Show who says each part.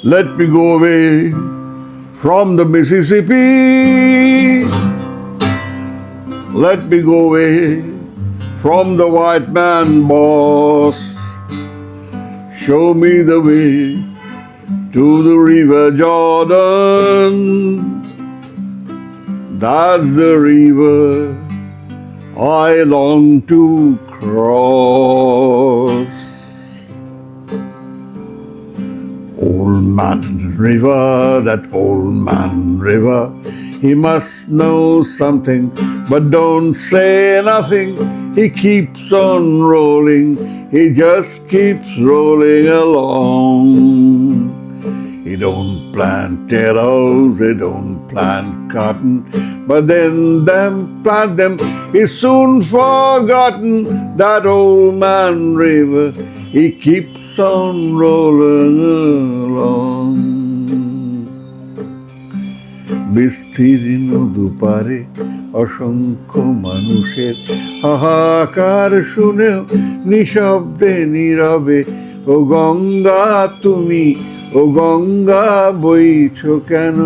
Speaker 1: Let me go away from the Mississippi. Let me go away from the white man boss. Show me the way to the river Jordan. That's the river I long to cross. Old man river, that old man river, he must know something, but don't say nothing. He keeps on rolling, he just keeps rolling along. He don't plant potatoes, he don't plant cotton, but then them plant them is soon forgotten. That old man river, he keeps on rolling along. বিস্তীর্ণ দুপারে অসংখ্য মানুষের হাহাকার শুনেও নিঃশব্দে নীরবে ও গঙ্গা তুমি, ও গঙ্গা বইছো কেন?